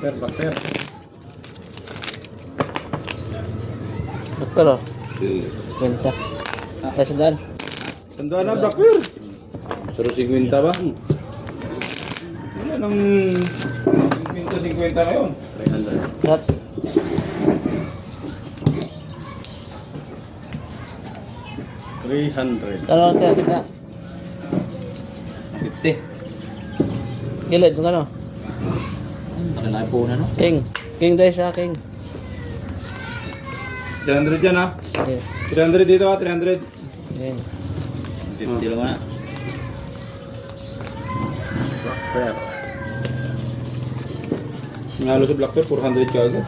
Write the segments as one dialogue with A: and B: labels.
A: Blackper.
B: Blackper oh. Kwenta. Ay, sandal.
A: Tandaan na, Blackper. Saro 50 ba? Wala nang 50 ngayon. 300.
B: Lahat.
A: 300.
B: Ano ang tira kita?
A: 50.
B: Gilid, kung ano?
A: Sa naipunan, no?
B: King. King tayo sa King.
A: 300 dyan, ha?
B: Yes.
A: 300 dito, ha? 300.
B: King.
A: 50 lang, ha? Blackper. Ngalo sa Blackper, 400 ka agad.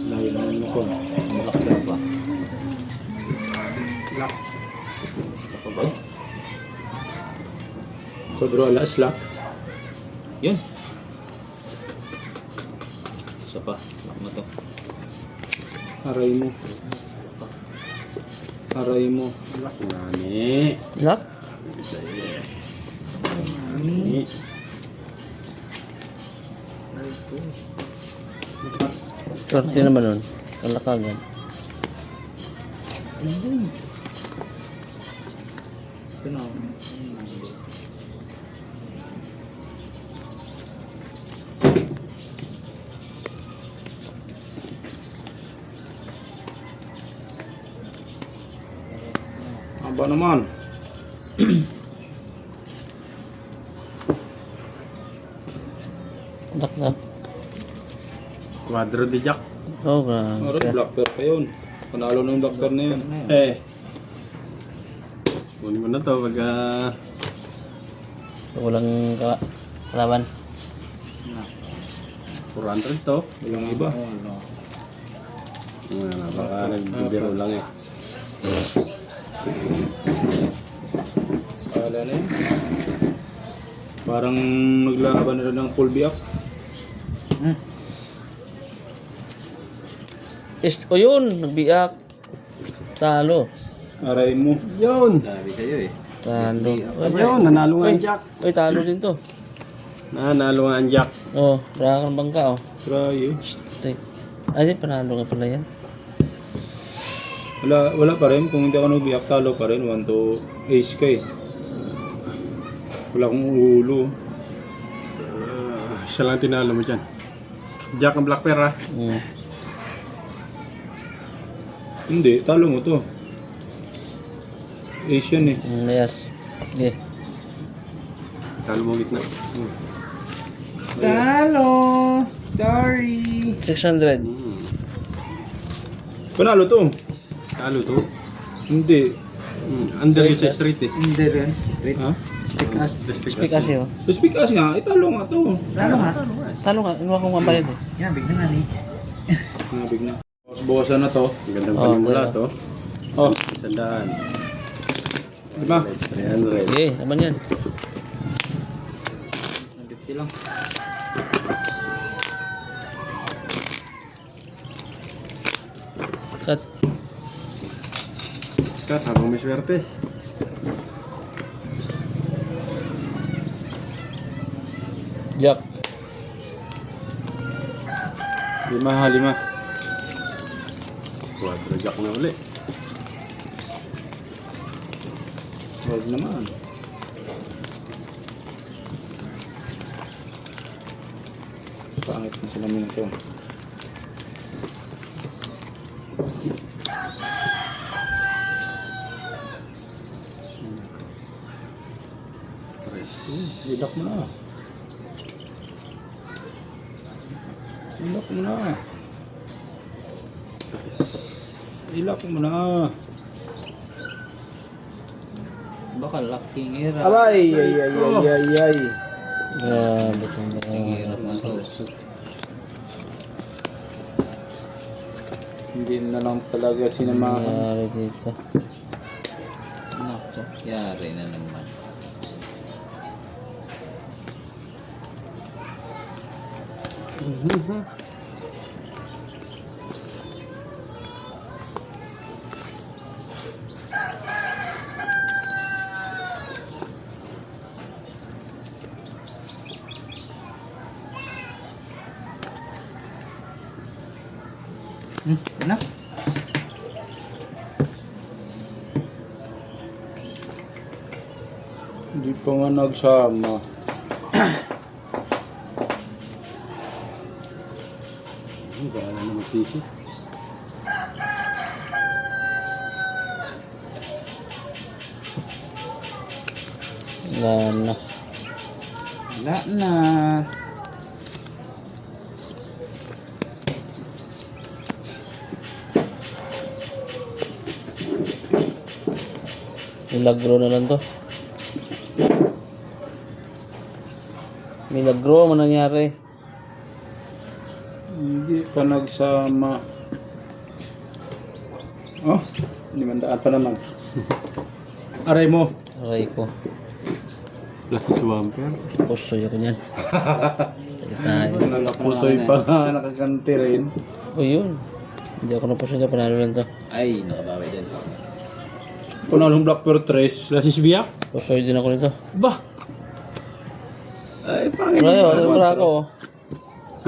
A: Layo naman mo ko. Blackper pa. Black. Apa ba? Kodro alas lock. Yun. Isa pa. Lock mo to. Aray mo. Aray mo. Lock nani.
B: Lock?
A: Nani.
B: Swerte naman nun. Kalakagan.
A: Ito na. Aba naman.
B: Lock na.
C: Quadro de Jack.
B: Oh, grabe.
A: Aray, Blackper pa yun. Panalo na yung Blackper na yun.
C: Kunin mo na to pag
B: Walang kalaban.
C: 400 to.
A: Walang iba.
C: Baka nagbibiro lang eh.
A: Wala na yun. Parang naglalaban na rin ng full biak.
B: O yun, nagbiak. Talo.
A: Aray mo.
C: Yun!
A: Sabi sa'yo eh.
B: Talo.
C: Ayun, nanalo nga ang Jack.
B: Uy, talo din to.
C: Nanalo nga ang Jack.
B: Oh, wala kang bangka oh.
A: Try eh.
B: Straight. Ay, di, panalo nga pala yan.
A: Wala pa rin. Kung hindi ako nagbiak, talo pa rin. 1 to ace ka eh. Wala akong ulo.
C: Siya lang tinalo mo dyan. Jack ang Blackper ha.
A: Hindi, talo mo to. Ace yan eh.
B: Yes. Okay.
C: Talo mo gitna.
D: Talo! Sorry!
B: 600.
A: Panalo to.
C: Talo to.
A: Hindi.
C: Under yung sa street eh.
D: Hindi rin. Straight.
A: Ha?
D: Speak us.
B: Speak kasi oh.
A: Speak us nga. Italo nga to.
D: Talo nga.
B: Talo nga, inuwa kong mabayad eh.
D: Kinabig na nga ni.
A: Nabig na. Bawasan na to.
C: Ang gandang
B: Oh,
C: panimula
B: talo.
C: to.
A: Oh,
C: 100.
A: diba?
C: 300.
B: Okay, naman yan.
D: 50 lang.
B: Cut.
C: Kat, habang may swerte.
B: Jack.
A: 5 ha, 5.
C: Quadro Jack na uli.
A: Huwag naman. Pangit na sila mo ito. Ilak mo na. Ilak mo na. Ilak mo na.
D: Baka laking era.
A: Abay! Ay.
B: Grabe itong
A: Hindi na lang talaga sinamahan.
B: nangyari dito.
D: Nako, yari na naman. Ano?
A: Hindi pa nga nagsama.
C: Baka na magsisi.
B: Wala na.
D: Wala na.
B: Milagro na lang to. Milagro mo nangyari.
A: Hindi pa nagsama. Oh, 500 pa naman. Aray mo.
B: Aray ko.
C: Plus si Swamper.
B: Pusoy ako niyan. Sige tayo.
A: Nakapusoy pa nga, nakaganti rin.
B: O yun. Hindi ako napusoy ka. Panalo lang to.
D: Ay, nakabawi din.
A: Panalong Black Pearl 3. Lasis biyak.
B: Pusoy din ako nito.
A: Bah!
C: Ay, pangit.
B: Wala yun. Ano ba ako?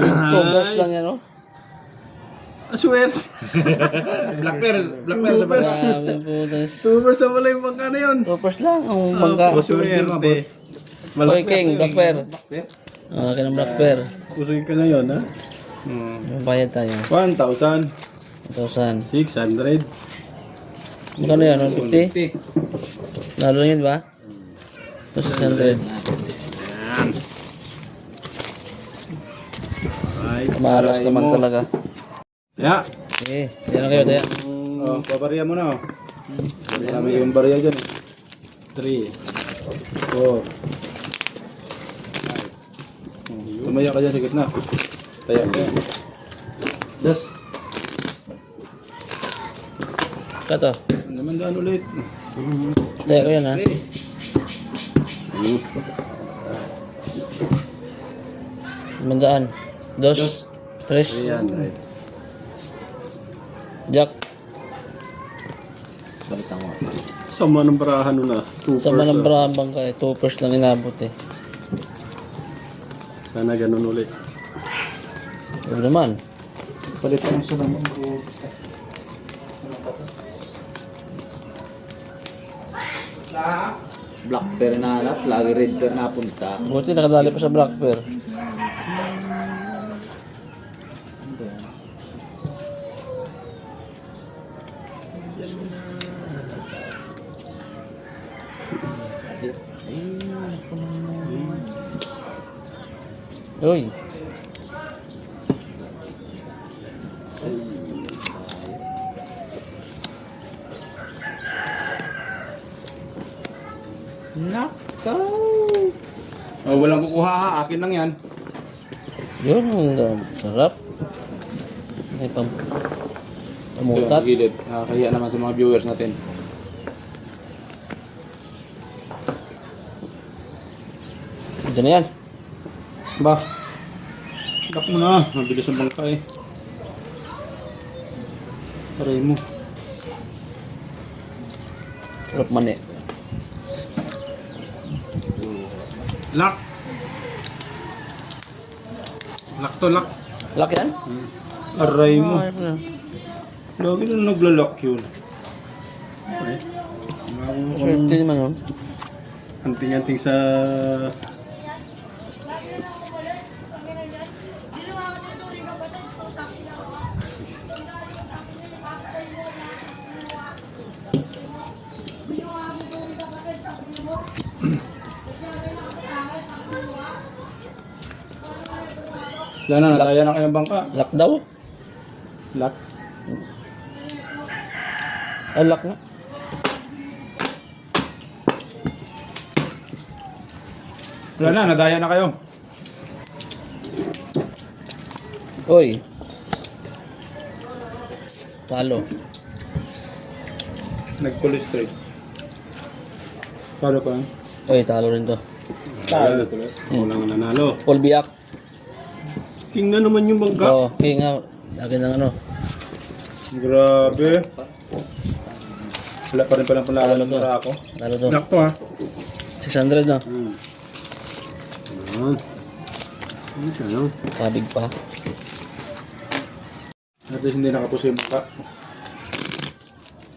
B: Tugas lang yan oh.
C: Aswerte.
A: Black Pearl sa bata.
B: Grabe po.
C: Tubers na pala yung bangka na yun.
B: Tupers lang. Ang bangka.
C: Aswerte.
B: Oy, King. Black Bear. Akin ang Black Bear.
C: Pusoy ka na yun, ha?
B: Bayad tayo.
A: 1,000.
B: 1,000.
C: 600.
B: Magkano yan? 150? Lalo yun ba? 600.
C: Ay,
B: Malas naman talaga.
C: ya.
B: Eh, yan na kayo, tayo.
A: Oh, pabarya mo na. Oh. Marami yung barya dyan.
C: 3.
A: 4. Tumaya ka dyan sa gitna. Taya ka.
D: Dos.
B: Kato.
A: 500 ulit.
B: Tayo ko yan ha. Mandaan. Dos. Tres.
C: 300.
B: Jack.
D: Balitan mo.
C: Sama ng barahan nun, ah.
B: Sama ng brabang ka eh. 2 lang inabot eh.
C: Sana ganun ulit.
B: Ano naman?
A: Palit mo sa naman.
D: Black Bear na hanap, lagi red bear na punta.
B: Buti nakadali pa sa Black Bear. Uy.
D: Nakaw!
A: Oh, walang kukuha ha. Akin lang yan.
B: Yun, ang sarap. May pamutat.
A: Gilid. Nakakahiya naman sa mga viewers natin.
B: Diyan na yan.
A: Ba? Lock mo na. Mabilis ang bangka eh. Aray mo.
B: Sarap man eh.
C: Lock. Lock to lock.
B: Lock yan?
A: Aray mo.
B: Ayos na.
A: Lagi na naglalak yun.
B: Swerte naman yun.
C: Anting-anting sa...
A: Wala na, nataya na kayong bangka.
B: Lock daw?
A: Lock.
B: Ay, lock na.
A: Wala na, nadaya na kayo.
B: Uy. Talo.
A: Nag-police straight. Paano ka?
B: Uy, talo rin to.
C: Talo tuloy. Walang nanalo.
B: Full biyak.
C: King na naman yung bangka.
B: Oo, king nga. Akin ang ano.
A: Grabe. Wala pa rin palang panalo
B: Talo
A: ng
B: to.
A: para ako.
B: Talo to.
C: Lock to, ha?
B: 600 na.
C: Ayan. Ano siya, no?
B: Kabig pa.
C: At
A: At least hindi nakapuso yung bangka.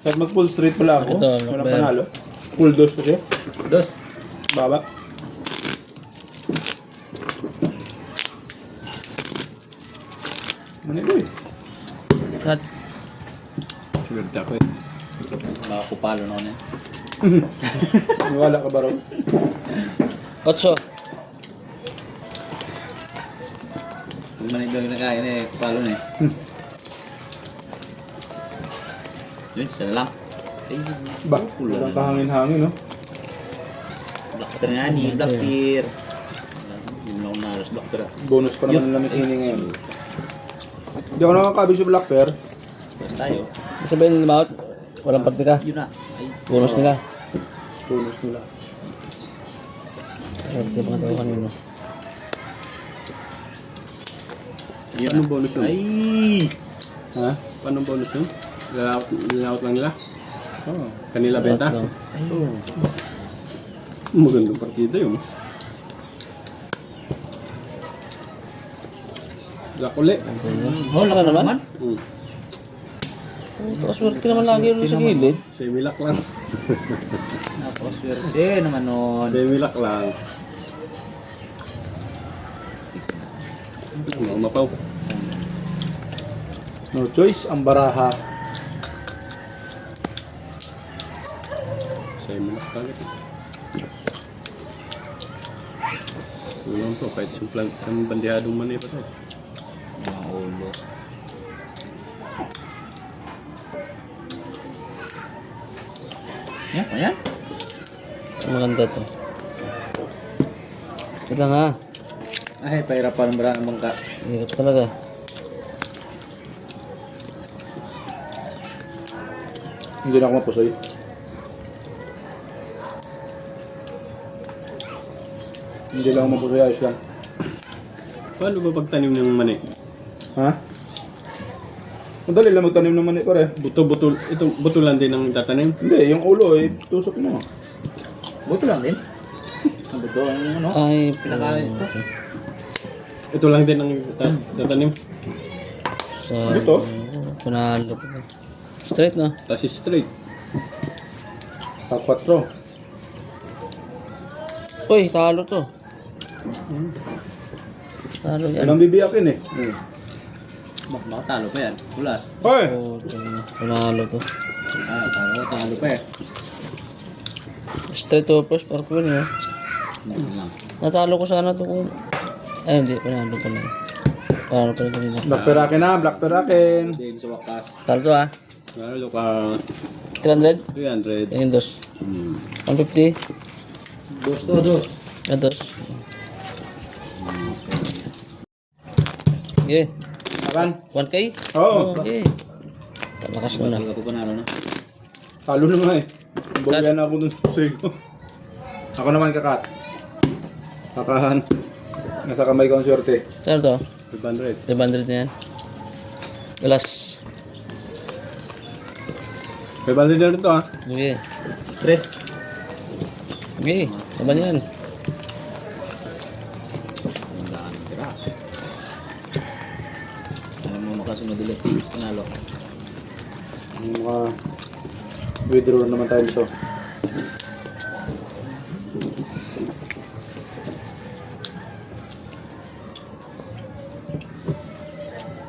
A: Kahit mag full straight pala ako,
B: Ito,
A: walang
B: Blackbear.
A: panalo. Full dose kasi.
D: Dos.
A: Baba. Manilo eh.
B: Cut.
C: Swerte ako eh.
D: Baka kupalo na ako na.
A: Wala ka ba ron?
B: 8.
D: Pag manibag na kaya na eh, kupalo na eh. Yun, isa na lang. Ay,
A: Ba? Walang kahangin-hangin, no?
D: Blackbear nga ni, Blackbear. Yung lang nalas Blackbear.
A: Bonus pa naman ang lamit ini ngayon. Hindi ako nakakabig sa Black Bear.
D: Tapos tayo.
B: Sabihin nila out. Walang praktika.
D: Yun na. Ay,
B: Bonus nila.
A: Bonus nila.
B: Swerte mga tao kanino.
D: yun
C: Anong
D: na.
C: bonus yun?
D: Ay!
A: Ha?
C: Paano bonus yun? Linaut lang nila?
A: Oo.
C: Kanila benta?
B: Out lang.
C: Magandang partida yun. Lakuli.
D: Oh,
B: Ano
D: laki
B: naman?
D: naman.
B: Swerte naman lagi yun sa gilid.
C: Semilak lang.
D: Napakaswerte naman nun.
C: Semilak lang. Ano, mapaw.
A: No choice, ang baraha.
C: Semilak talaga. Ulang to, kahit simplang kami bandihadong mani pa to.
D: Mga ulo. Yan, ayan.
B: Maganda to. Ito lang ha.
D: Ay, pahirapan mo ang bangka.
B: Hirap talaga.
A: Hindi na ako mapusoy. Hindi lang ako mapusoy, ayos lang.
C: Paano ba pagtanim ng mani?
A: Ha? Madali lang magtanim ng mani pare.
C: Buto-buto, ito buto lang din ang tatanim.
A: Hindi, yung ulo eh, tusok mo.
D: Buto lang din. Ang buto, ano?
B: Ay,
D: Pinakain ito.
C: Ito lang din ang tatanim.
B: Sa...
A: Ito?
B: Panalo pa. Straight no?
C: Tapos straight.
A: Top 4.
B: Uy, talo to. Talo
A: Yan
B: yan.
A: ang bibiyakin eh.
D: Makatalo pa yan. Ulas.
A: Hoy!
B: Oh, panalo to.
D: Ah, talo pa eh.
B: Straight to first park win eh.
D: Lang.
B: Natalo ko sana to kung... Ay, hindi. Panalo pa na. Panalo pa rin kanina.
A: Black Perakin na, Black Perakin.
D: Din sa wakas.
B: Talo to ha.
C: Lalo ka
B: 300?
C: 300.
B: Yan yung dos.
C: Hmm.
B: 150?
D: Dos.
B: Yan dos. Okay.
A: Akan?
B: 1K?
A: Oo.
B: Okay. Lakas mo na.
D: Talaga po panalo na.
A: Talo na nga eh. Bugyan na ako dun sa pusoy ko. Ako naman kakat. Kakahan. Nasa kamay ko ang swerte.
B: Talo to?
C: 500.
B: 500 na yan. Galas.
C: 500 na rin to ha.
B: Okay.
D: Tres.
B: Okay. Laban yan.
D: Ang daan tira. Alam mo makasunod ulit. Panalo.
A: Mga withdraw naman tayo nito.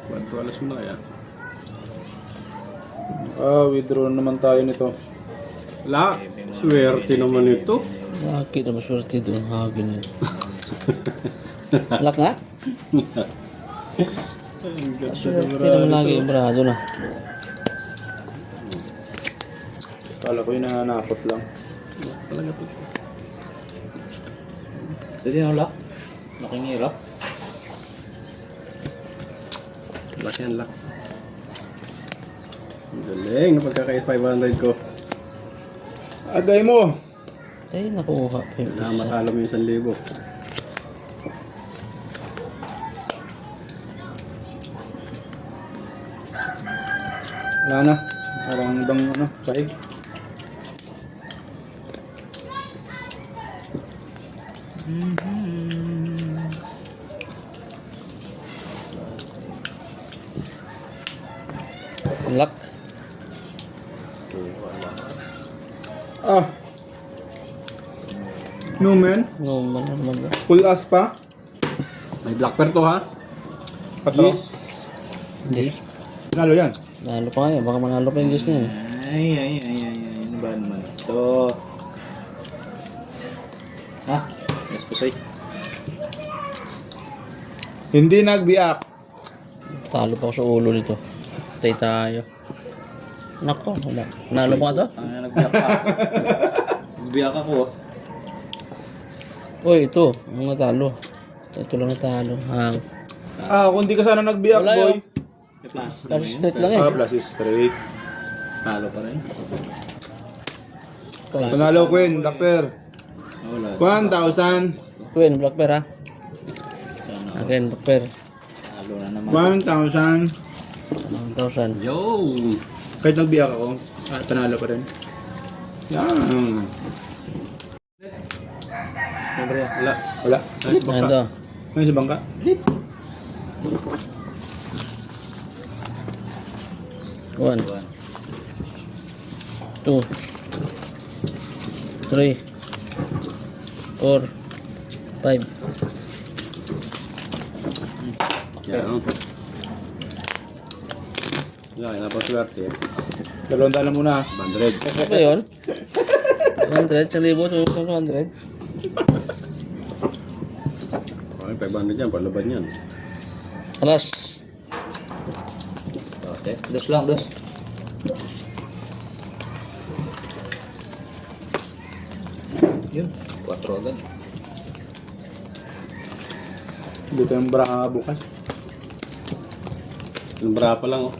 C: Ba't alas mo na kaya?
A: Withdraw naman tayo nito.
C: La, swerte naman ito.
B: Laki na maswerte doon. Hagin yan. Lak nga? Swerte naman lagi yung brado na.
A: Kala ko yung nananakot lang.
C: Talaga to.
D: Ito din ang lock. Laking hirap.
C: Laki ang laki. Ang galing na pagkakais 500 ko.
A: Agay mo!
B: Ay, nakuha.
C: Na matalo mo yung 1,000.
A: Wala na. Parang ibang ano, sahig.
B: Lock.
A: Ah. No man.
B: No, man ba?
A: Full as pa. May black pair to ha. Patis.
B: Yes.
A: Nalo yan.
B: Nalo pa nga yan. Baka manalo pa yung juice niya.
D: Ay. Ano ba naman ito? Ha? Mas pusoy.
A: Hindi nagbiak.
B: Talo pa ako sa ulo nito. Tay tayo. Nako, wala. Nalo pa nga to?
D: Ang nagbiyak ka. Nagbiyak ako.
B: Uy, ito. Ang natalo. Ito lang natalo. Hang.
A: Ah, kung di ka sana nagbiak,
B: Wala
A: boy.
B: yun.
D: May plastic
B: Last
D: naman yun.
B: straight lang eh.
A: Ah, plus is straight.
D: Talo pa rin.
A: Panalo Queen, black pair.
D: Wala.
A: 1,000.
B: Queen, black pair ha. Again, black pair.
D: Talo na naman.
A: 1,000.
B: 1,000.
C: Yo!
A: Kahit nagbiyak ako, panalo pa rin. Yan.
C: Wala.
A: Wala.
B: Ayan to.
A: Ngayon sa bangka.
B: One. 2 3 4 5.
C: Yan. Yan, napaswerte.
A: 200 muna.
C: 100.
B: Ano ba yun? 100? 1,000? 100?
C: Okay, 500 yan. Palaban yan.
B: Alas.
D: Okay. Dos lang, dos. Yun. 4 agad.
A: Hindi ko yung bra bukas.
C: Lumbra pa lang, oh.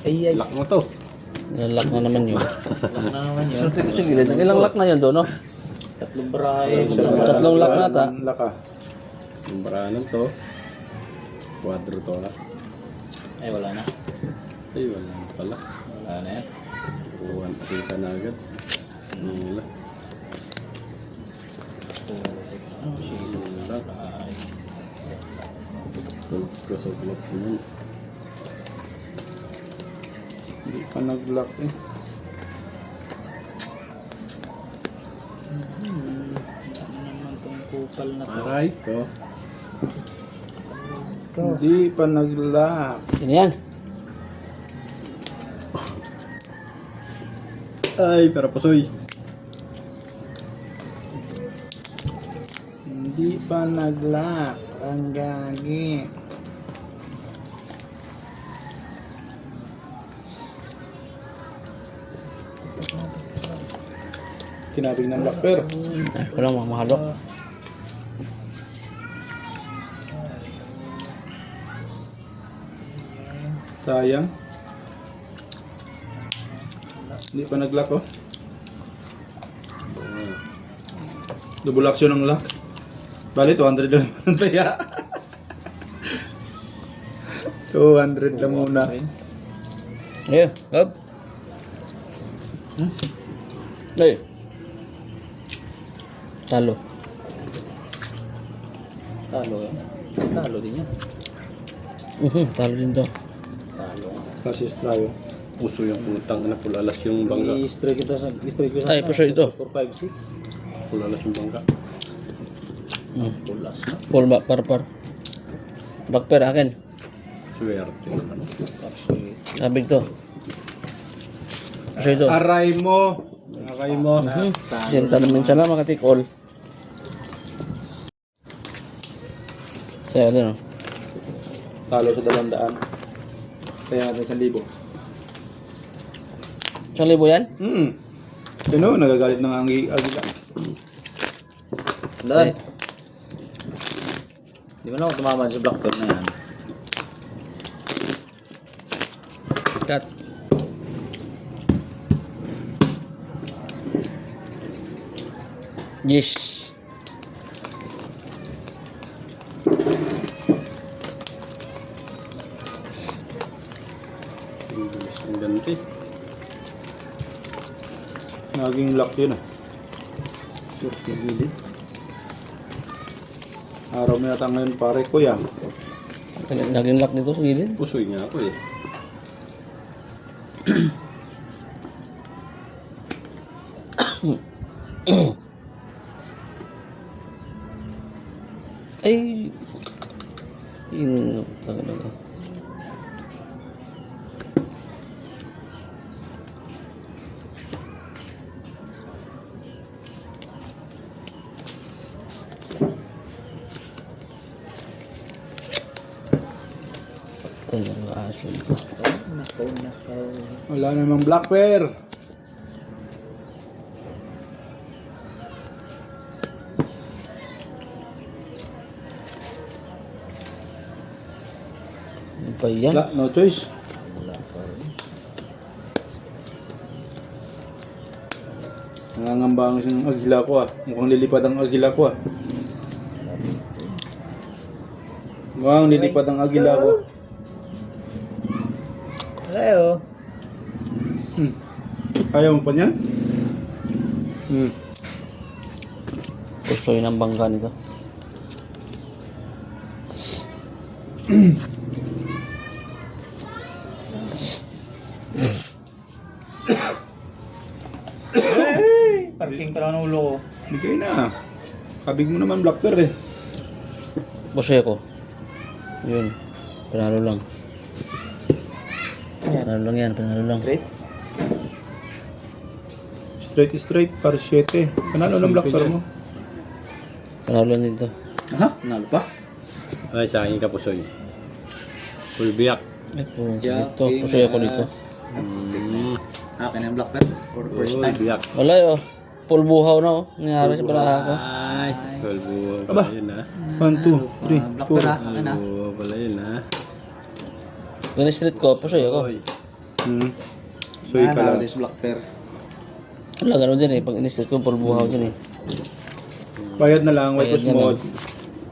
D: Ay.
C: Lock mo to.
B: Lock na naman yun.
D: Lock na naman yun.
B: Sa gilid. Ilang lock na yun doon, no?
D: Tatlong brahe.
B: Tatlong lock na ata.
A: Laka.
C: Lumbra lang to. 4 to, ha.
D: Ay, wala na.
C: Ay, wala na pala.
D: Wala na yan.
C: 1 na agad. Wala. Wala. Tulog sa block naman.
A: Hindi pa nag-lock eh.
D: Naman itong kupal na to.
C: Aray ko.
A: Hindi pa nag-lock.
B: Yan yan.
C: Ay, pero pusoy.
A: Hindi pa nag-lock. Ang gagi. Kinabing ng black pair.
B: Walang mamahalo.
A: Sayang. Hindi pa nag-lock oh. Double action ng lock. Bali, 200 lang naman ang taya. 200 lang muna.
B: Ayun, hop. Ay. Talo.
D: Talo yan. Talo din yan.
B: Talo din to.
D: Talo.
A: Kasi tayo.
C: Puso yung putang na pulalas yung bangka.
D: I-strike kita sa i-strike ko sa.
B: Ay, puso ito.
D: 4, 5, 6.
C: Pulalas yung bangka.
D: Pulas na.
B: Full ba? Par. Black pair akin.
C: Swerte naman.
B: Sabig to. Puso ito.
A: Aray mo. Aray mo.
B: Sinta naman siya na makatik all. Kaya ano?
A: Talo sa 200. Kaya natin 1,000.
B: 1,000 yan?
A: Sino? Nagagalit ng agila.
D: Sandaan. Di ba na ako tumaman sa black na yan?
B: Cut. Yes.
C: Ang ganti.
A: Naging lock yun ah. Swerte gilid. Araw na yata ngayon pare ko yan.
B: Naging lock nito sa gilid.
C: Pusoy nga ako eh.
B: Ay! Yun, talaga. Patay ang aso ito.
D: Nakaw.
A: Wala namang black bear.
B: Ano ba yan?
A: Wala, no choice. Nangangamba ang isang agila ko ah. Mukhang lilipad ang agila ko ah. Mukhang lilipad ang agila ko.
D: Ayaw.
A: Ayaw mo pa niyan?
B: Gusto yun ang bangka nito.
D: Parking pa lang ng ulo ko.
A: Bigay na. Kabig mo naman black bear eh.
B: Bosya ko. Yun. Panalo lang. Panalo lang yan. Panalo lang.
D: Straight?
A: Straight para 7. Panalo ng black bear mo.
B: Panalo lang dito.
A: Ha? Panalo pa?
C: Ay, sa akin kapusoy. Full biyak.
B: Ay, dito. Bosya ko dito.
D: Akin ang black bear for the first
C: Full
D: time.
C: biyak.
B: Wala yun. Pulbuhaw na oh. Nangyari sa baraha ko.
C: Ay, full buo
A: Aba.
C: pala yun ha.
A: 1, 2, 3,
D: Black bear
A: 4.
D: akin na.
C: Full buo pala yun ha.
B: Ganun street ko. Bosya ko.
C: Oy.
A: Soy ka lang.
D: This black bear.
B: Wala ganun din eh. Pag in-street ko, pulbuhaw din eh.
A: Bayad na lang. White
B: Bayad na
A: mod.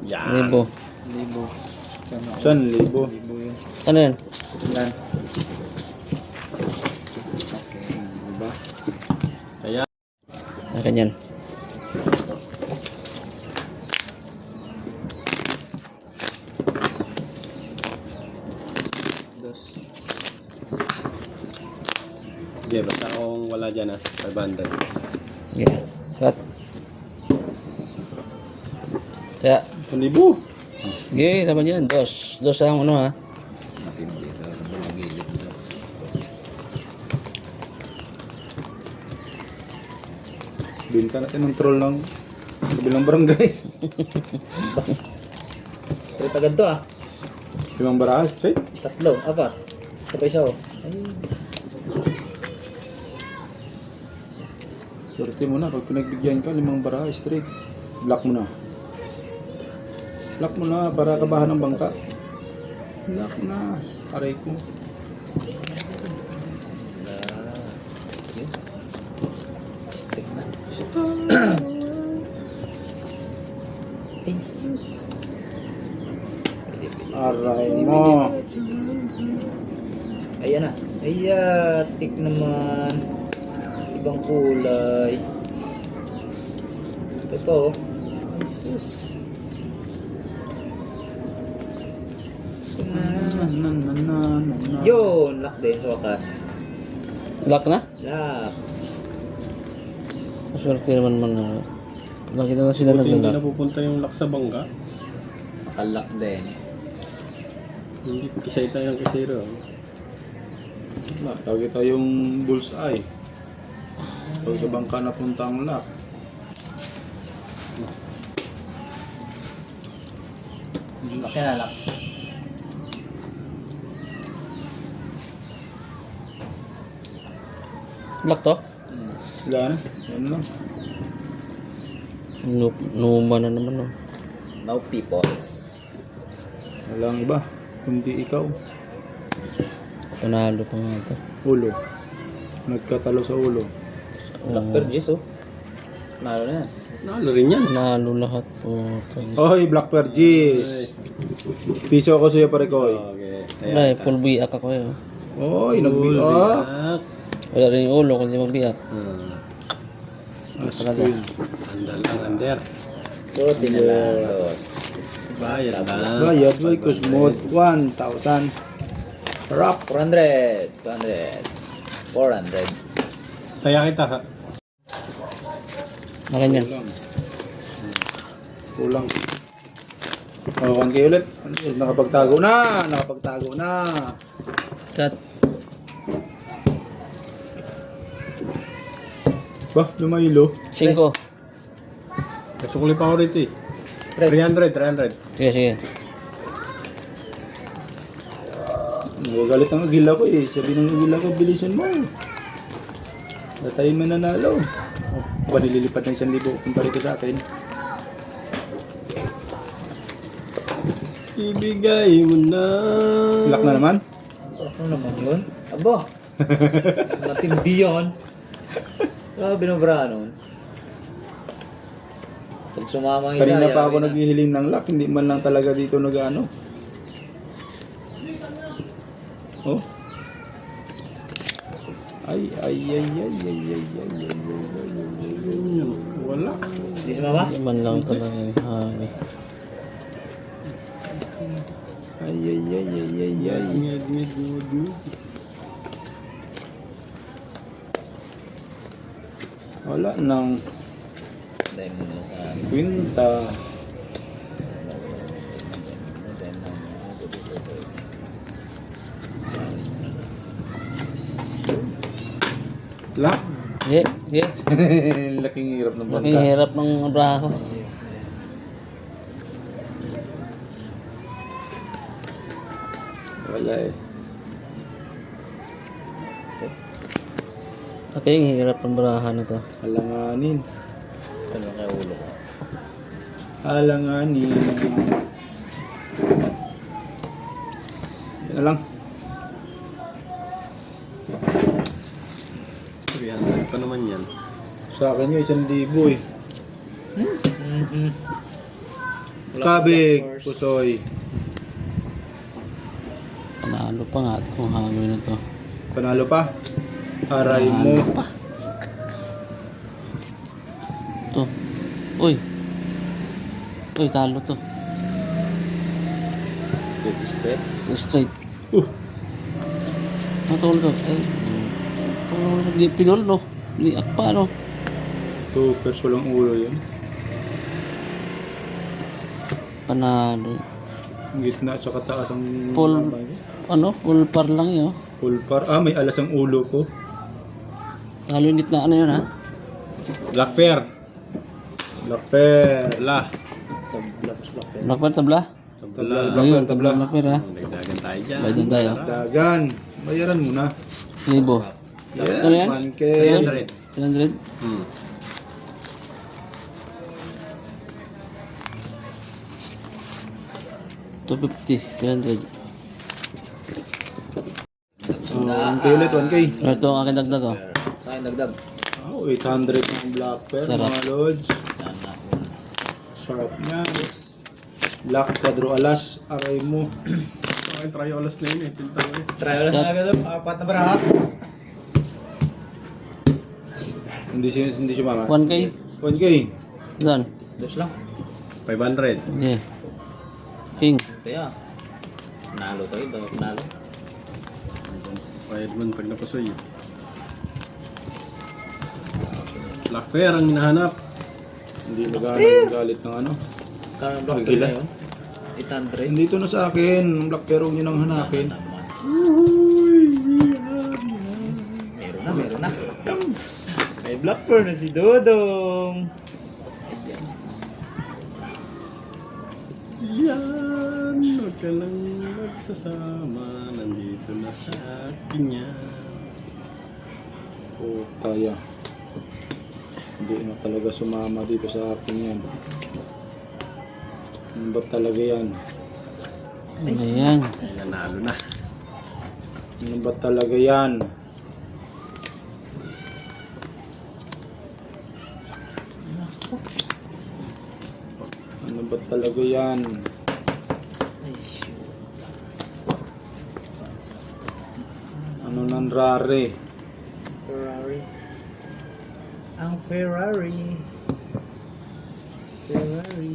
C: Yan.
B: Libo.
D: Libo.
A: 1,000.
D: Libo yun.
B: Ano yan?
D: Yan.
C: Kaya,
B: Akin yan.
C: hindi, basta kung wala dyan ha. 500.
B: Yeah. Cut. Kaya,
A: 1,000.
B: okay, naman yan. Dos. Dos ang ano ha.
A: Binta natin ng troll ng kabilang barangay.
D: Straight agad to ah.
A: 5 baraha straight.
D: 3, 4. Sabay isa oh.
A: Swerte mo na. Pag pinagbigyan ka, 5 baraha straight. Block mo na. Block mo na para kabahan ng bangka. Block na. Aray ko.
D: Stick na. Jesus.
A: Aray mo.
D: Ayan na. Tik naman. Ibang kulay. Ito. Jesus. Yun. Lock din sa wakas.
B: Lock na?
D: Lock.
B: Maswerte naman man. Nakita na sila
C: Buti hindi
B: naglalak.
C: napupunta yung lock sa bangka.
D: Nakalock din.
C: Hindi kisay tayo ng kisero.
A: Tawag kita yung bullseye. Pag sa bangka napunta ang lock.
D: Lock yan na lock.
B: Lock to?
A: Wala na. Yan lang.
B: Numa na naman oh.
D: No peoples.
A: Walang iba. Kundi ikaw.
B: Panalo pa nga ito.
A: Ulo. Nagkatalo sa ulo.
D: Black bear, Jess oh. Nalo na yan.
C: Nalo rin yan.
B: Panalo lahat po.
A: Oy, Black Bear G's. Piso ako sa'yo pare ko.
C: Okay.
B: Wala eh, full biyak ako eh.
A: Oy, nagbiyak.
C: Biyak.
B: Wala rin yung ulo kasi magbiyak.
A: Askin.
C: Andal ang under.
D: Buti na lang. Dos.
C: Bayad na.
A: Bayad mo, Cosmod. 1,000. Rock.
D: 400. 400.
C: Kaya kita ha.
B: Na ganyan.
A: Kulang. Oh, 1K ulit. Nakapagtago na. Nakapagtago na.
B: Cut.
A: Ba, lumaylo.
B: 5.
C: Nasukli pa ako rito eh. 300.
B: Sige, sige.
A: Galit ang agila ko eh. Sabi ng agila ko, bilisan mo. Tayo mananalo. Ba, nililipad ng 1,000 kumpara ka sa akin.
C: Ibigay mo na.
A: Lock na naman.
D: Ano naman yun? Aba! Matindi yun. Sabi ng bra nun. Pag sumama yung isa,
A: Kanina pa ako
D: yabi na.
A: naghihiling ng lock. Hindi man lang talaga dito nag-ano. Oh. Ay.
C: Wala.
D: Hindi sumama?
B: Hindi man lang talaga yung hangin.
A: Ay.
C: Ngid.
A: Wala nang
D: Dahil mo na sa
A: kwinta.
C: Lock.
B: Sige, sige.
A: Laking hirap ng
B: Laking
A: bangka.
B: hirap ng braho.
A: Wala eh.
B: Laking hirap ng braha nito.
A: Alanganin.
D: ano kay ulo ko.
A: Alanganin. Yan na lang.
C: 300 pa naman yan.
A: Sa akin yung 1,000 eh. Kabig, pusoy.
B: Panalo pa nga itong hangin na to.
A: Panalo pa. Aray mo.
B: Ito. Uy. Uy, talo to.
D: Straight.
B: Straight. Natulog to. Ay. Di pinol no. Di akpa no.
A: Super walang ulo yun.
B: Panalo.
A: Ang gitna at saka taas ang
B: Full, ano? Full par lang yun.
A: full par. Ah, may alas ang ulo ko.
B: Talo yung gitna ano yun ha?
C: Black pair.
A: Black pair.
C: La.
B: Black par tabla?
A: Tabla.
B: Ayun,
A: Tabla.
B: Black par ha?
C: Nagdagan tayo dyan.
B: Bayan tayo.
A: Dagan. Bayaran mo na.
B: Libo. Ano yan?
A: 1K.
C: 300.
B: 300?
C: Hmm.
B: $250. 300.
A: 1K ulit, 1K.
B: Ito ang aking dagdag oh.
D: Kaya nagdag.
A: Oh, 800 ng black pair,
B: Sarap.
A: mga lods.
D: Sana.
A: Sarap niya. Black quadro alas. Aray mo.
C: Okay, try olas na yun eh. Pinta ko eh.
D: Try ulit na agad. Apat na bra.
A: Hindi siya mama.
B: 1K?
A: 1K.
B: Doon.
D: Dos lang.
C: 500.
B: Okay. King.
D: Kaya. Nalo to ito. Nalo.
C: Bayad man pag napasoy. Black pair ang hinahanap.
A: Hindi magalit ng ano.
D: Kaya black
A: Gila.
D: na yun. 800.
A: Hindi ito na sa akin. Ang black pair huwag nyo nang hanapin.
D: Meron na. May black pearl na si Dodong.
C: Yan. Huwag ka lang magsasama. Nandito na sa akin yan.
A: O, kaya. Hindi na talaga sumama dito sa akin yan. Ano ba talaga yan?
B: Ayan.
C: Nanalo na.
A: Ano ba talaga yan? Ano ba talaga yan? Ano nang rare?
D: Ferrari. Ang Ferrari. Ferrari.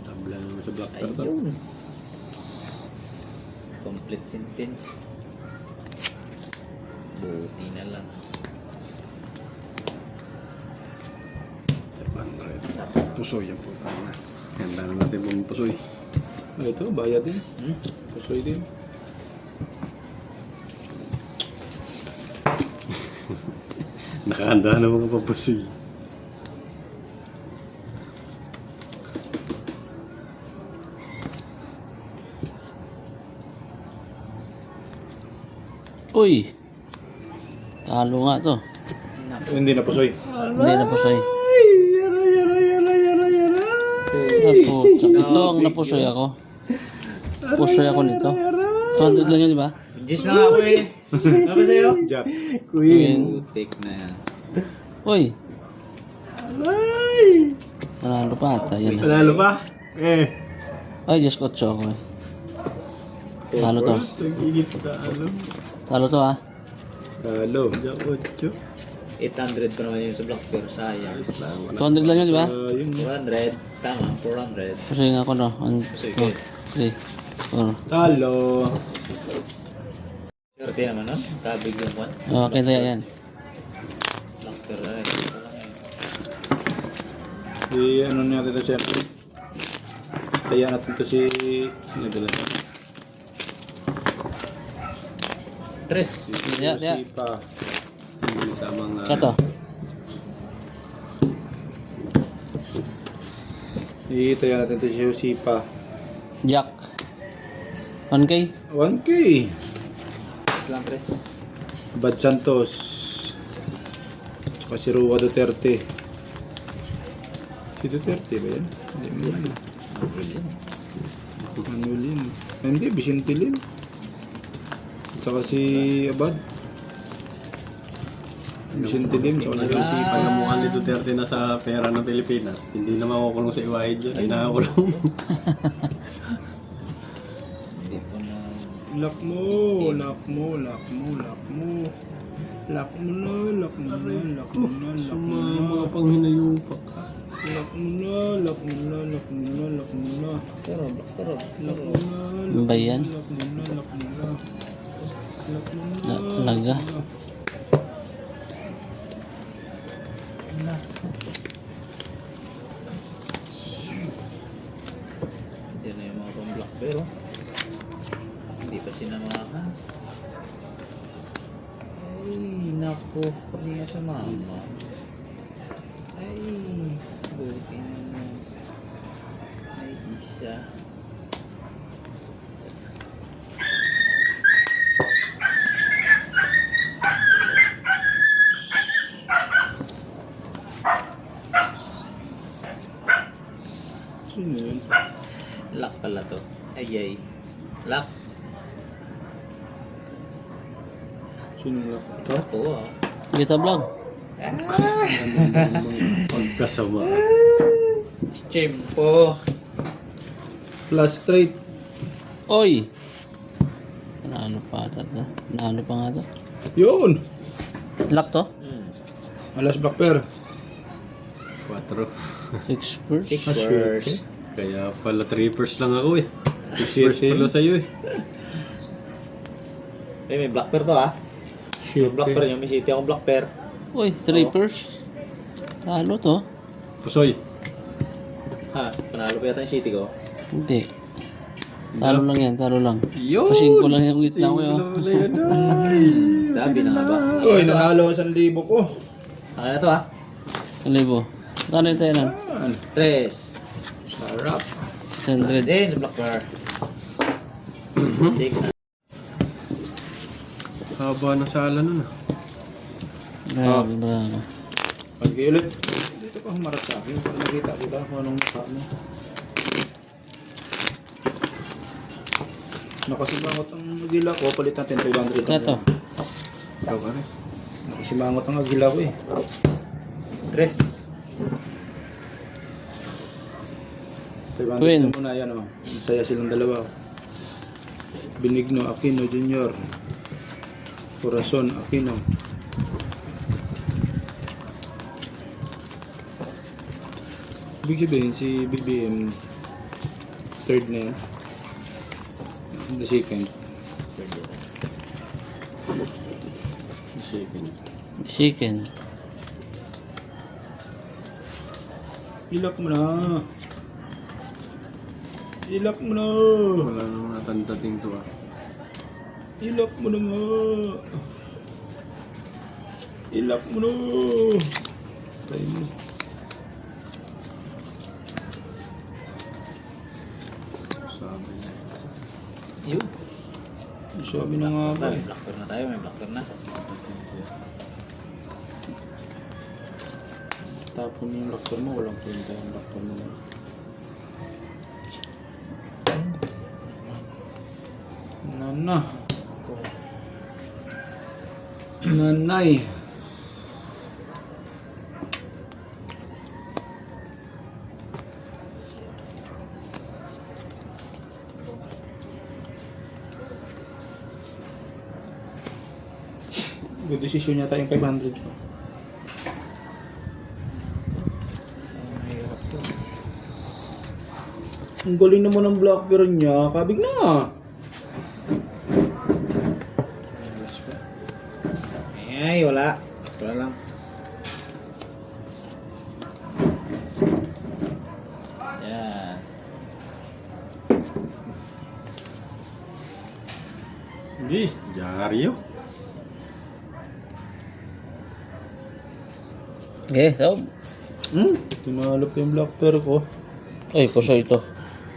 C: Tabla naman sa black pair to.
D: Ayun. Complete sentence. Buti na lang.
C: 500. Pusoy ang puta na. Ganda na natin pong pusoy.
A: Ito, bayad din. Pusoy din.
C: Nakahanda na mga papusoy.
B: Uy! Talo nga to.
A: Hindi na pusoy.
B: Hindi na pusoy. Ito ang napusoy ako. Pusoy ako nito. 200 lang yun, di ba?
D: Gis na nga ako eh. Ano sa'yo?
A: Jack.
B: Queen.
D: Putik na yan.
B: Uy! Panalo pa ata. Yan na.
C: Panalo pa?
B: Ay, Diyos ko, ako eh. Talo to.
C: Tag-init ka, ano?
B: Talo to ah.
A: Talo.
C: Jack 8.
D: 800 pa naman yun sa Black Bear. Sayang.
B: 200 lang yun, di ba?
A: Yung
D: 400. Tama, 400.
B: Pusoy nga ako no. 1,
D: Sige.
B: 2, 3, 4.
A: talo.
D: Swerte naman, no? Kabig yung one.
B: Okay, tayo yan.
D: Black Bear, ay. Ito lang yan.
A: Si ano natin ito siyempre. Kaya natin ito si... Nagdala.
D: Tres.
B: Ya, ya.
A: Si Pa.
C: Hindi sa mga...
B: Siya to.
A: Itaya natin ito si Sipa.
B: Jack. 1K.
A: 1K.
D: Tres lang, tres.
A: Bad Santos. Tsaka si Rua Duterte. Si Duterte ba yan? Hindi mo yan. Manuel yan. Hindi, Vicente Lim. Tsaka si Abad. Vicente Lim. Tsaka si
C: Kasi pagamuhan ni Duterte na sa pera ng Pilipinas, hindi na makukulong sa iwahid yun. Ay nakakulong.
D: Hindi ko na...
A: Lock mo, lock mo, lock mo, lock mo. Lock mo na, lock mo na, lock mo na, lock mo na.
C: Mga panghinayupak ka.
A: Lock mo na, lock mo na, lock mo na, lock mo na.
D: Pero, pero...
A: Lock mo na,
B: Ano ba yan?
A: lock mo na, lock mo na. Lock mo na.
B: Talaga.
D: Diyan na yung mga pang Black Bear, oh. Hindi pa sinamahan. Ay, naku. Hindi nga siya mama. Ay, buti na. Ay, isa.
A: Sino yun?
D: Lock pala to. Ay, ay. Lock.
A: Sino lock? Ito?
D: Ako, ah.
B: Kita vlog.
C: Pagkasama.
D: Chimpo.
A: Plus straight.
B: Oy! Nano pa ata to. Nano pa nga to.
A: Yun!
B: Lock to?
A: Alas Black Bear.
C: 4.
B: 6 first.
D: 6
A: Ah,
D: words.
C: Kaya pala 3 first lang ako eh. 6 first pala sa'yo eh.
D: Ay, may Black Bear to, ah. Yung Black Bear, yung may city akong Black Bear.
B: Uy, 3 first. Talo to.
C: Pusoy.
D: Ha, panalo pa yata yung city ko.
B: Hindi. Talo lang yan, talo lang.
C: Yun!
B: Pasing ko lang yung gitna ko yun.
C: Wala yan ay.
D: Sabi na nga ba?
A: Uy, nanalo ko 1,000 ko.
D: Akin na to, ah.
B: Kalibo. Kano yung tayo nun?
D: Tres.
A: Sarap.
B: 100.
D: Din sa Black Bear. 6.
C: Haba ng sala nun ah.
B: Grabe, bravo.
A: Pag-iulit. Dito ka humarap sa akin. Para nakita ko ba kung anong mukha mo. Nakasimangot ang agila ko. Palit natin 200.
B: Kaya to.
A: Ikaw ka rin. Nakasimangot ang agila ko eh.
D: Tres.
A: 500
B: Queen.
A: na muna yan oh. Masaya silang dalawa. Benigno Aquino Jr. Corazon Aquino. Ibig sabihin si BBM third na yan. The second.
C: Chicken.
B: Chicken.
A: Ilak mo na. Ilak mo na.
C: Wala nang natandating to ah.
A: Ilak mo na nga. Ilak mo na. Tayo mo.
C: Sabi niya.
D: Yun.
A: Sabi na nga ba
D: May
A: eh.
D: blocker na tayo, may blocker na.
A: Tapon yung laktor mo, walang kwenta yung laktor mo. Nana. Nanay. Good decision yata yung 500 ko. Ang galing naman ng blocker niya. Kabig na.
D: Ay, wala. Wala lang. Yan.
C: Hindi, dyaryo.
B: Okay, so.
A: Tinalap yung blocker ko.
B: Ay, puso ito.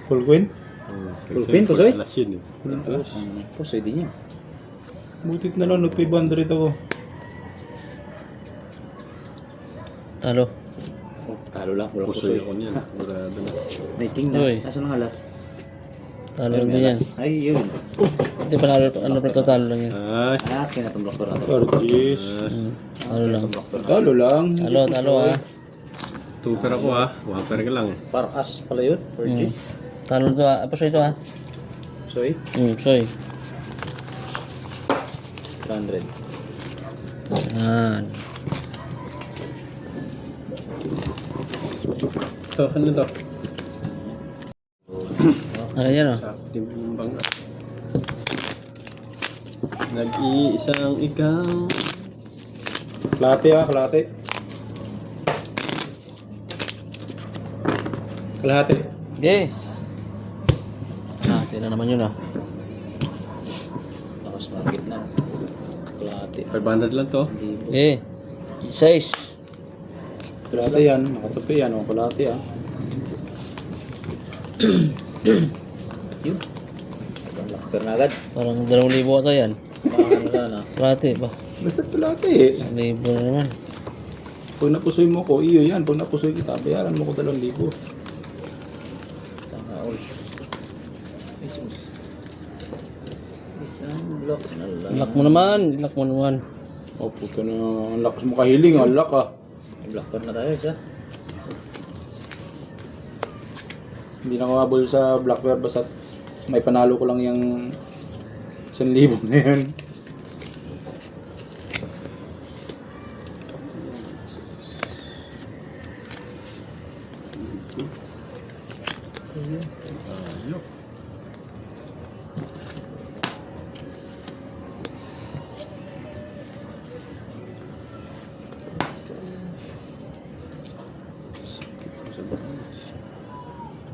A: Full queen?
D: Pulpin, pusoy?
C: Alas yun eh.
D: Pusoy din yan.
A: Butit na lang, nag-500 ako.
B: Talo.
D: Oh, talo lang. Wala
C: Pusoy
D: pusoy.
C: ako niyan. Burado na.
D: May king na.
B: Uy.
D: Nasaan ang alas?
B: Talo lang din yan.
D: Ay, yun.
B: Hindi pa nalo. Ano pa ito? Talo lang yan.
C: Ay,
D: Ah, kinatong blocker na to.
A: Charges.
B: Talo lang.
A: Talo lang.
B: Talo ah.
C: tuper ako ah. Waper ka lang.
D: Par as pala yun. For this.
B: Talo to ah. Puso ito ah.
D: Pusoy.
B: Soy.
D: 100.
B: Yan.
C: So, ano to?
B: Ano yan oh?
C: Sa timbang ah. Nag-iisang ikaw.
A: Klate ah, klate. Kalahati.
B: Okay. Tira naman yun ah.
D: Tapos market na. Kalahati.
C: 500 lang to.
B: Okay. 6.
A: Kalahati yan. Nakatupi yan. O, kalahati ah.
D: Yun. Itong blocker na agad.
B: Parang 2,000 ata yan.
D: Ano sana.
B: Prati ba?
A: Basta kalahati.
B: 1,000 na naman.
A: Pag napusoy mo ko, iyo yan. Pag napusoy kita, bayaran mo ko 2,000.
D: Sana all. Jesus. Isang block na lang.
B: Ilak mo naman. Ilak mo naman.
A: O, puto na. Ang lakas mo kahiling. Ang lak ah.
D: May blocker na tayo isa.
A: Hindi na kumabol sa Blackbear. Basta may panalo ko lang yung 1,000 na yan.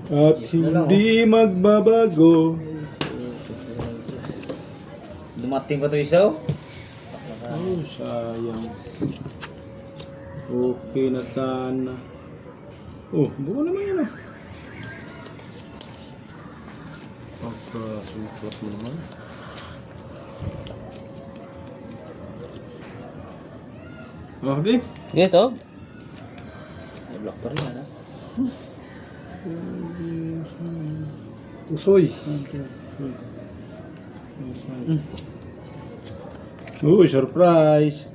A: At hindi magbabago.
D: Dumating pa to isa oh.
A: Oh, sayang. Okay na sana. Oh, buka naman yun ah.
C: Pagka-support mo naman.
A: Okay.
B: Okay, ito.
D: May blocker na ha.
C: Usoy.
A: Uy, surprise.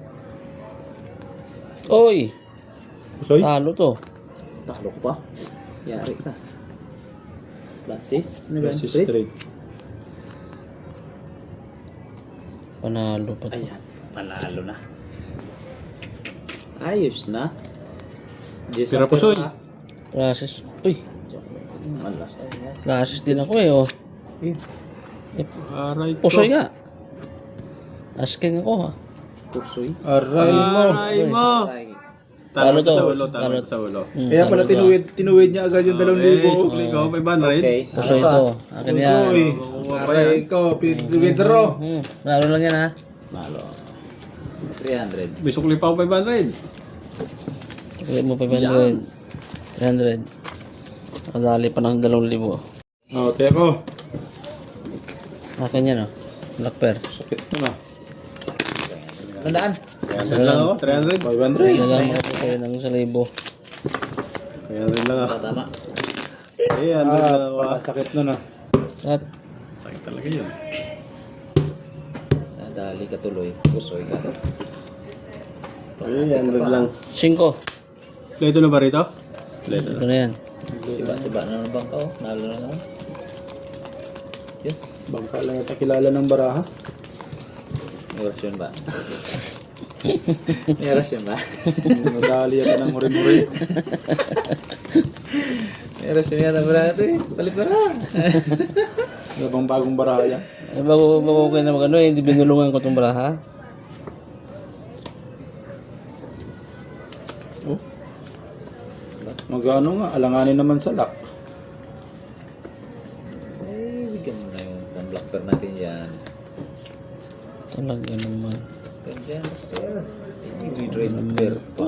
B: Oy!
A: Usoy?
B: Talo to.
D: Talo ko pa. Yari ka. Pluses. Ano ba?
A: Versus
D: Straight.
A: straight.
B: Panalo pa to.
D: Ayan. Panalo na. Ayos na.
C: Tira po, Soy.
B: Process. Uy!
D: Malas.
B: Process din ako eh oh.
A: Aray ko.
B: Pusoy nga. Asking ako ha.
D: Kursoy.
A: Aray mo.
C: Aray mo!
B: Talo to.
C: Sa ulo,
B: Talo.
C: talo sa ulo.
A: Kaya pala tinuwid niya agad yung 2,000.
C: Sukli ko, 500.
D: Okay.
B: Puso ito. Akin yan.
A: Uy.
C: Kukuha pa yan.
A: Aray ko. Withdraw.
B: Lalo lang yan ha.
D: Malo. 300.
C: May sukli pa ako 500.
B: Kaya mo 500. 300. Nakadali pa ng 2,000.
A: Oh, teko.
B: Akin yan oh. Black pear.
A: Sakit mo na.
D: Tandaan.
C: 300 lang ako, 300.
A: 500.
B: Isa lang makapuso yun ng 1,000.
C: 300 lang ako.
D: Tama.
C: 300 lang ako.
A: Sakit na na.
B: At
C: Sakit talaga yun.
D: Dali ka tuloy. Kursoy ka.
C: 300 lang.
B: 5.
C: Play na ba rito? Play na.
B: Ito na yan.
D: Tiba na ng bangka oh. Nalo na naman. Yun.
A: Bangka lang ito kilala ng baraha.
D: May orasyon ba? May orasyon ba?
A: Nadali yan ng huri-huri.
D: May orasyon yan ang barato eh. Palit bara.
A: Ano bang bagong baraha yan?
B: Bago kayo na magano eh. Hindi binulungan ko itong baraha.
A: Oh. Magano nga, alanganin naman sa lock.
D: Eh, bigyan mo na yung pang-black pearl natin yan.
B: Talaga naman.
D: Ganda yan, black pearl. Hindi red pearl pa.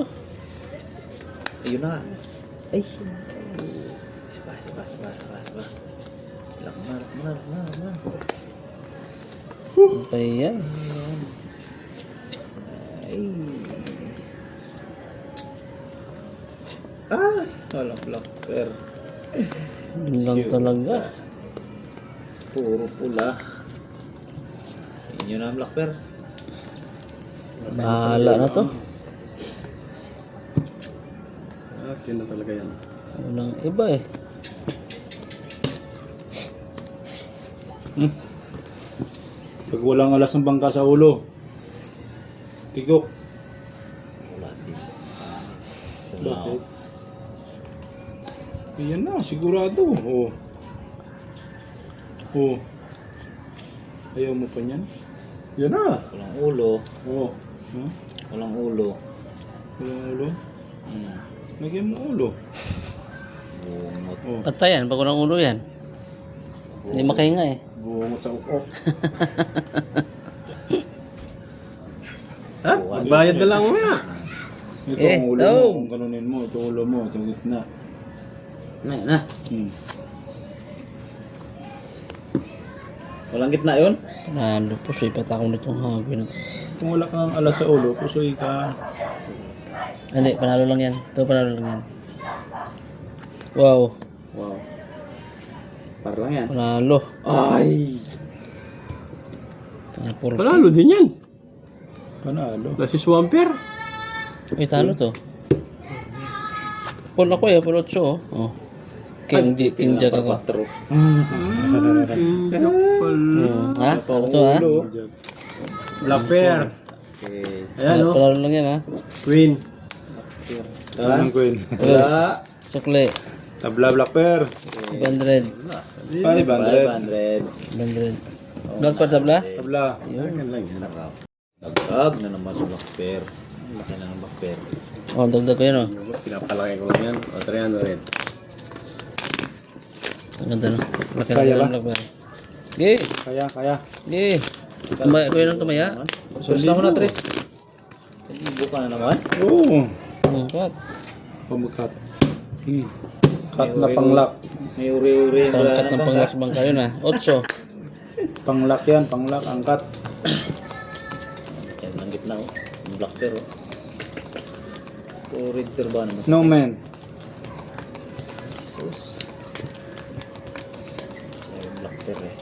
D: Ayun na. Ay. Sipa. Lakma.
B: Okay yan.
D: Ay. Ah, walang black pearl.
B: Yun lang talaga.
D: Puro pula. Yun na ang black pearl.
B: Bahala na to.
C: Akin na talaga yan.
B: Walang iba eh.
A: Pag walang alas ng bangka sa ulo. Tigok.
D: Wala din.
A: Bakit? Ayan na, sigurado. Oh. Oh. Ayaw mo pa niyan? Yan na.
D: Walang ulo.
A: Oh. Huh?
D: Walang ulo.
A: Walang ulo. Lagyan mo ulo.
D: Bungot.
A: Oh.
B: Patay yan. Pag walang ulo yan. Hindi makahinga eh.
A: Bungot sa ukok.
C: Ha? Magbayad na lang mo nga.
A: Ito
B: Eh,
A: ang ulo
B: no.
A: mo. Kung ganunin mo. Ito ulo mo. Ito gitna.
B: Na.
D: Walang gitna yun?
B: Panalo po. Suy patakong nitong hagwin na to.
A: Kung wala kang alas sa ulo, pusoy ka.
B: Hindi. Panalo lang yan. Ito panalo lang yan. Wow.
A: Wow. Para lang yan.
B: Panalo.
C: Ay!
B: Tanga puro.
C: Panalo din yan.
A: Panalo.
C: Nasi Swamper.
B: Uy, talo to. Pol ako eh. Pol 8 oh. Oh. King Jack ako. Ha? Ano to ha?
C: Black Pear.
D: Okay.
C: Ayan o.
B: Panalo lang yan ha.
C: Queen.
A: Anong queen?
C: Wala.
B: Sukle.
A: Tabla Black Pear.
B: 500.
A: 500.
B: 500. Black pa tabla?
A: Tabla.
C: Ayan lang yan.
D: Sarap. Dagdag na naman sa black pear. Laki na ng black pear.
B: Oh, dagdag ko yan oh.
C: Pinapalaki ko lang yan. O, 300.
B: Ang ganda no. Laki
A: Kaya
B: na
A: ba?
B: ng black bear. Gi!
A: Kaya.
B: Gi! Tumaya ko yun ang tumaya.
D: Tres na mo na, Tres. Buka na naman.
A: Oo.
B: Kat.
A: Pumukat. Cut na panglak.
D: May uri-uri.
B: Pangkat ng panglak sa bangka yun ah. 8.
A: Panglak yan. Panglak. Angkat.
D: Yan ang gitna oh. Yung black pear oh. Puro red pear ba naman?
A: No man.
D: Sus. Yung black pear eh.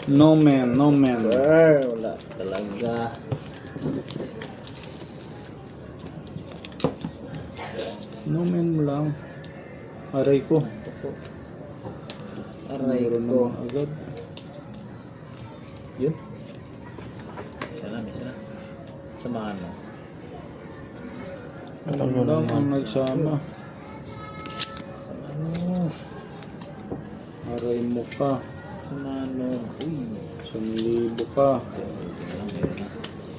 A: No man. No man.
D: Wala talaga.
A: No man mo lang. Aray ko.
D: Aray
A: Meron
D: ko.
A: naman agad.
D: Yun. Isa na. Samahan mo.
A: Ano lang ang nagsama. Aray mo ka.
D: Samahan mo. Uy.
A: 1,000 ka.
D: Tingnan lang meron na.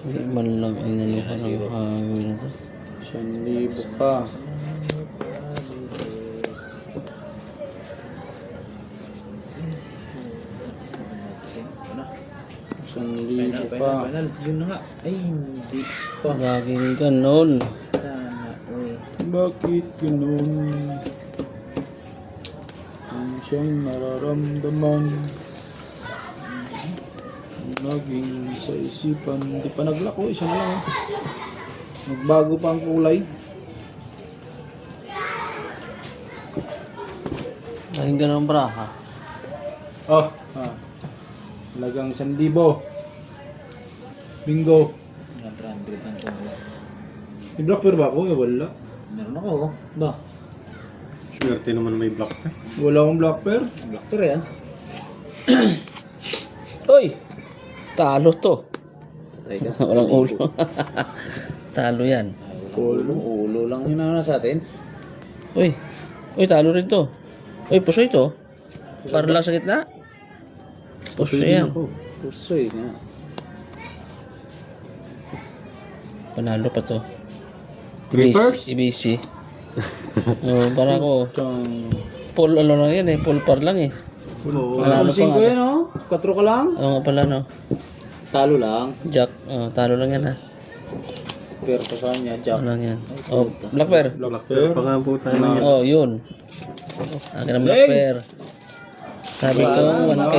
B: Hindi man lang inanuhan ng hangin na to.
A: 1,000 pa.
D: Final,
A: 1,000
D: final,
A: pa.
D: final. Yun na nga. Ay, hindi pa.
B: Laging ganon.
D: Sana, uy.
A: Bakit ganun? Ang siyang nararamdaman. Naging sa isipan. Hindi pa naglako. Isa na lang. Nagbago pa ang kulay.
B: Laging ganon braha.
A: Oh. Talagang 1,000. Bingo.
D: Nga 300 ang tumo.
A: May black pearl ba ako? Wala.
D: Meron ako. Ba?
C: Swerte naman may black pa.
A: Wala akong black pearl.
D: Black pear yan.
B: Uy! Talo to.
D: Patay ka.
B: Walang ulo. Talo yan.
D: Ulo lang yun na sa atin.
B: Uy! Uy, talo rin to. Uy, puso ito. Para lang sa gitna. Puso yan.
D: Pusoy nga.
B: Panalo pa to.
C: Creepers?
B: IBC. Oh, para ako.
A: Tang.
B: Full ano lang yan eh. Full par lang eh. Panalo pa nga.
D: yan oh. 4 ka lang.
B: Oo nga pala no.
D: Talo lang.
B: Jack. Oh, talo lang yan ha.
D: Pero pa sa kanya, Jack.
B: Talo lang yan. Oh, black pear.
C: Black pear. Pangabutan na yan.
B: Oh, yun. Akin ang black pear. Sabi ko, 1K.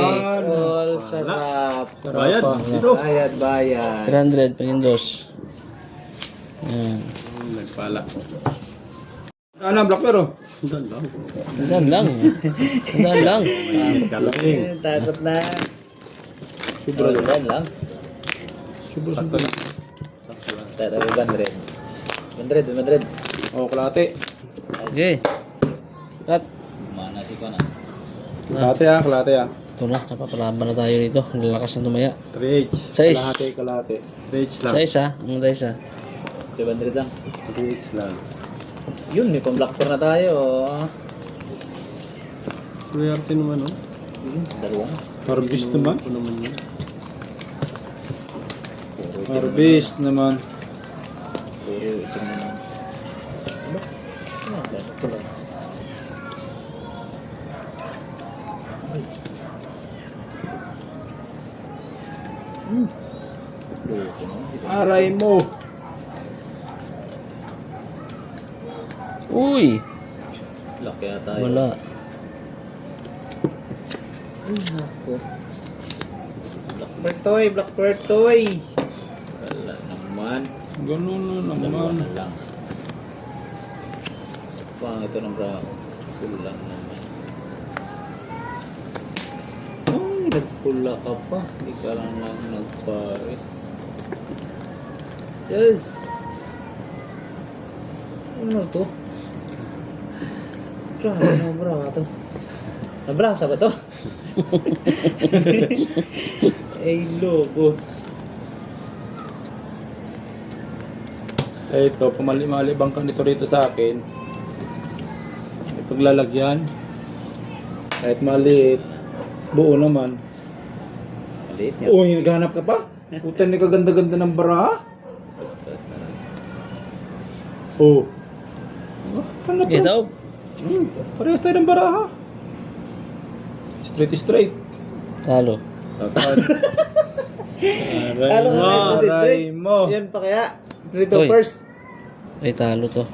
D: All sarap.
C: Bayad. Dito.
D: Bayad.
B: 300, panindos. Yan.
C: Nagpala.
A: Ano, black pearl?
C: Doon lang.
B: Sandaan lang. Sandaan lang.
C: Galing.
D: Takot na. Sobra lang.
A: Sakto na.
D: Tara, 100.
A: Oh, kalate.
B: Okay. Cut.
D: Mana si Kona.
A: Kalate kalate
B: Ito na, napapalaban na tayo dito. Ang lalakas ng tumaya.
C: 3H.
B: 6.
A: Kalate.
C: 3H lang.
B: 6 ha. Ang dahil isa.
D: 100 lang.
C: 3H lang.
D: Yun, may pang-black pear na tayo.
C: Swerte naman oh.
D: Dalawa nga.
A: Harvest naman.
C: Ano naman yun?
A: Harvest naman.
D: Pero ito naman. Ito lang.
A: Aray mo.
B: Uy!
D: Laki na tayo.
B: Wala.
D: Ay, nako. Black pear toy. Wala naman.
A: Ganun na
D: Dalawa
A: naman.
D: na lang. Pang ito ng bra. Kulang naman. Ay, nagpula ka pa. Hindi ka lang nagpares. Sus! Ano to? Bra to. Nabrasa ba to? Ay, lobo.
A: Eh, ito, pamali-malibang ka nito rito sa akin. May paglalagyan. Kahit maliit. Buo naman.
D: Maliit niya.
A: Uy, naghanap ka pa? Puta, ni kaganda-ganda ng baraha. Oh. Ano to?
B: Ito.
A: Parehas tayo ng baraha. Straight.
B: Talo.
D: Talo ka na sa district.
A: Aray mo.
D: Yan pa kaya. Street
B: Uy.
D: of first.
B: Ay, talo to.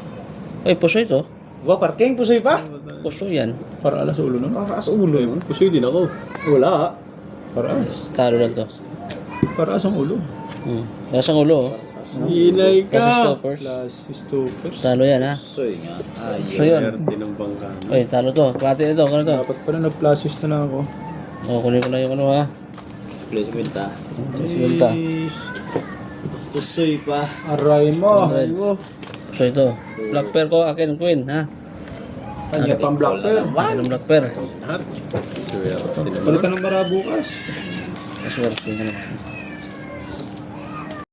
B: Uy, puso ito.
D: Ba, parking? Pusoy pa?
B: Puso yan.
A: Para alas ulo na.
D: Para sa ulo yun.
C: Pusoy din ako.
D: Wala.
A: Para alas.
B: Talo lang to.
A: Para alas ang ulo.
B: Nasa ulo oh.
C: Inay
B: Kasi
C: ka.
B: stoppers.
A: Plus stoppers.
B: Talo yan ha.
D: Pusoy nga. Ayun.
B: So yun.
C: Swerte ng bangka.
B: Uy, talo to. Klate ito. Kano to?
A: Dapat pala nag-pluses na lang ako.
B: Oh, kunin ko na yung ano ha.
D: Placement ha.
B: Sinunta.
D: Pusoy pa.
A: Aray mo.
B: Aray mo. So ito. Black pear ko. Akin ang queen ha.
A: Kanya pang black pearl.
B: Akin ang black pear.
C: Lahat. Swerte naman.
A: Balikan ng bara bukas.
B: Maswerte ka naman.